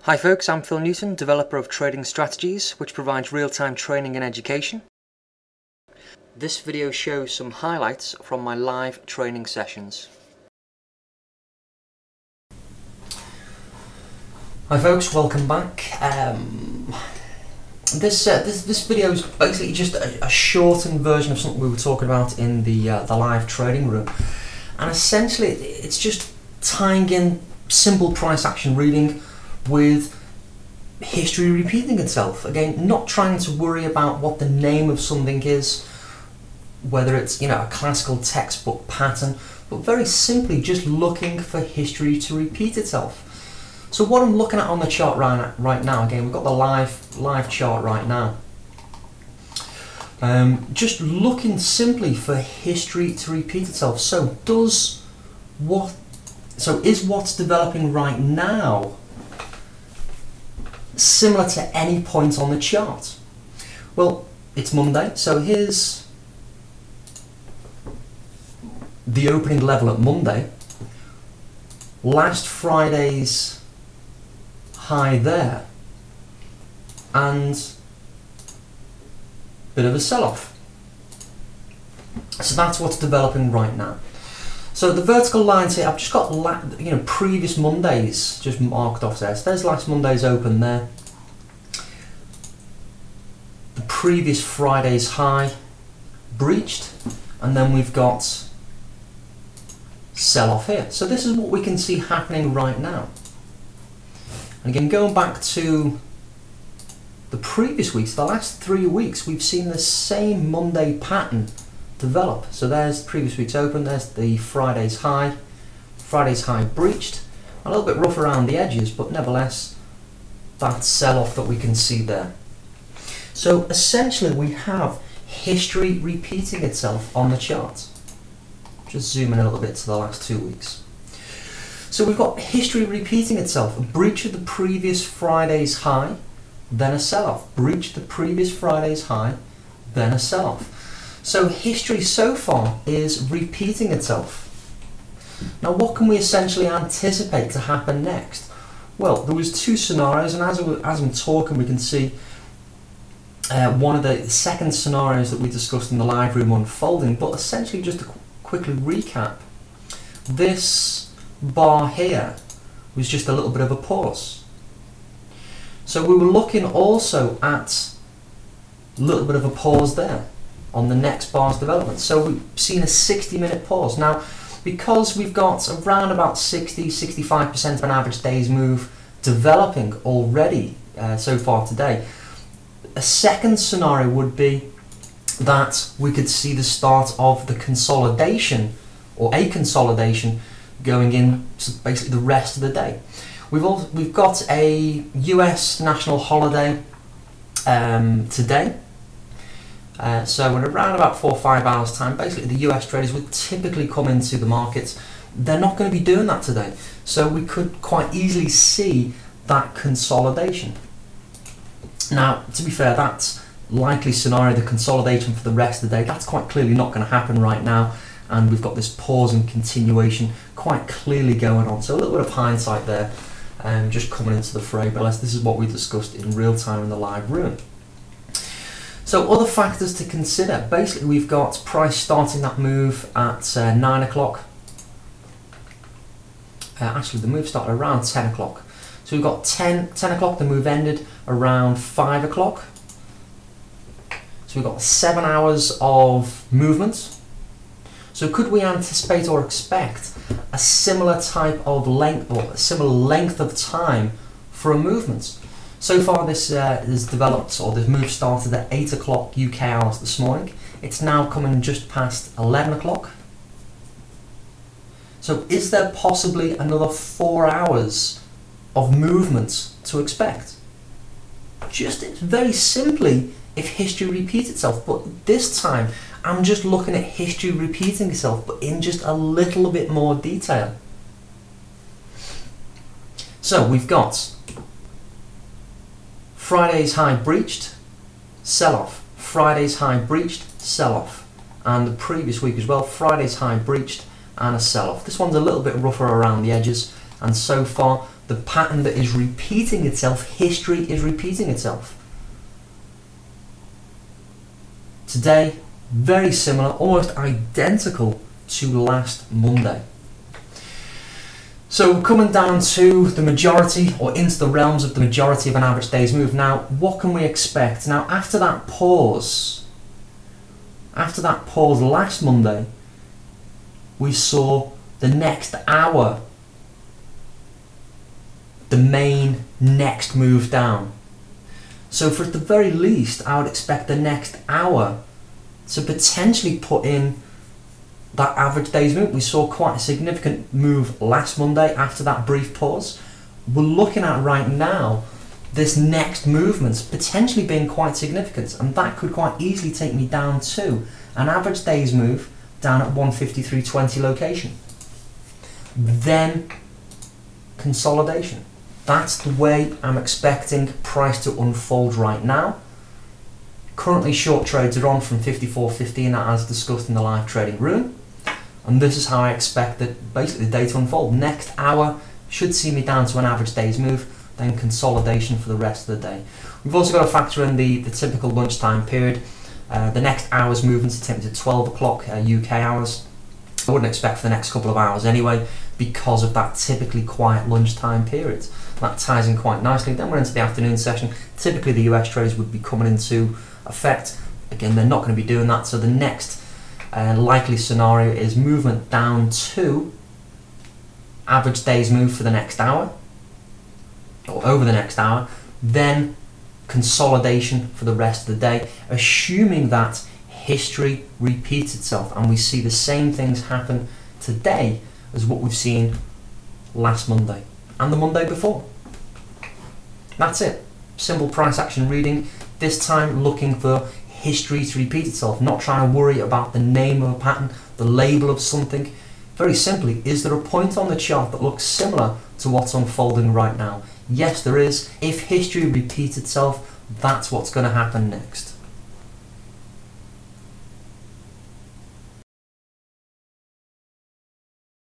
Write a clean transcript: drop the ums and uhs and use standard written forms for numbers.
Hi folks, I'm Phil Newton, developer of Trading Strategies, which provides real-time training and education. This video shows some highlights from my live training sessions. Hi folks, welcome back. This video is basically just a shortened version of something we were talking about in the live trading room, and essentially it's just tying in simple price action reading with history repeating itself. Again, not trying to worry about what the name of something is, whether it's a classical textbook pattern, but very simply just looking for history to repeat itself. So what I'm looking at on the chart right now, again, we've got the live chart right now. Just looking simply for history to repeat itself. So is what's developing right now similar to any point on the chart? Well, it's Monday, so here's the opening level at Monday. Last Friday's high there, and bit of a sell-off. So that's what's developing right now. So the vertical lines here, I've just got previous Mondays just marked off there. So there's last Monday's open there. The previous Friday's high breached, and then we've got sell-off here. So this is what we can see happening right now. And again, going back to the previous weeks, the last 3 weeks, we've seen the same Monday pattern develop. So there's the previous week's open, there's the Friday's high breached, a little bit rough around the edges, but nevertheless that sell-off that we can see there. So essentially we have history repeating itself on the chart. Just zoom in a little bit to the last 2 weeks. So we've got history repeating itself, a breach of the previous Friday's high, then a sell-off, breach of the previous Friday's high, then a sell-off. So history so far is repeating itself. Now what can we essentially anticipate to happen next? Well, there was two scenarios, and as I'm talking we can see one of the second scenarios that we discussed in the live room unfolding, but essentially just to quickly recap, this bar here was just a little bit of a pause. So we were looking also at a little bit of a pause there on the next bar's development. So we've seen a 60-minute pause. Now, because we've got around about 60-65% of an average day's move developing already so far today, a second scenario would be that we could see the start of the consolidation, or a consolidation, going in basically the rest of the day. We've got a US national holiday today. So in around about 4 or 5 hours time, basically the US traders would typically come into the markets. They're not going to be doing that today. So we could quite easily see that consolidation. Now, to be fair, that's likely scenario, the consolidation for the rest of the day, that's quite clearly not going to happen right now. And we've got this pause and continuation quite clearly going on. So a little bit of hindsight there, just coming into the fray, but this is what we discussed in real time in the live room. So other factors to consider, basically we've got price starting that move at 9 o'clock. Actually the move started around 10 o'clock. So we've got 10 o'clock, the move ended around 5 o'clock. So we've got 7 hours of movement. So could we anticipate or expect a similar type of length, or a similar length of time for a movement? So far this has developed, or this move started at 8 o'clock UK hours this morning. It's now coming just past 11 o'clock. So is there possibly another 4 hours of movement to expect? Just very simply, if history repeats itself, but this time I'm just looking at history repeating itself, but in just a little bit more detail. So we've got Friday's high breached, sell-off. Friday's high breached, sell-off. And the previous week as well, Friday's high breached and a sell-off. This one's a little bit rougher around the edges, and so far the the pattern that is repeating itself, history is repeating itself. Today, very similar, almost identical to last Monday. So coming down to the majority, or into the realms of the majority of an average day's move. Now, what can we expect? Now, after that pause last Monday, we saw the next hour, the main next move down. So for at the very least, I would expect the next hour to potentially put in that average day's move. We saw quite a significant move last Monday after that brief pause. We're looking at right now this next movement potentially being quite significant, and that could quite easily take me down to an average day's move down at 153.20 location. Then consolidation. That's the way I'm expecting price to unfold right now. Currently short trades are on from 54.15 as discussed in the live trading room. And this is how I expect that basically the day to unfold. Next hour should see me down to an average day's move, then consolidation for the rest of the day. We've also got to factor in the typical lunchtime period. The next hour's movement is typically to 12 o'clock UK hours. I wouldn't expect for the next couple of hours anyway, because of that typically quiet lunchtime period. That ties in quite nicely. Then we're into the afternoon session. Typically the US traders would be coming into effect. Again, they're not going to be doing that, so the next likely scenario is movement down to average day's move for the next hour, or over the next hour, then consolidation for the rest of the day, assuming that history repeats itself and we see the same things happen today as what we've seen last Monday and the Monday before. That's it. Simple price action reading, this time looking for history to repeat itself, not trying to worry about the name of a pattern, the label of something. Very simply, is there a point on the chart that looks similar to what's unfolding right now? Yes, there is. If history repeats itself, that's what's going to happen next.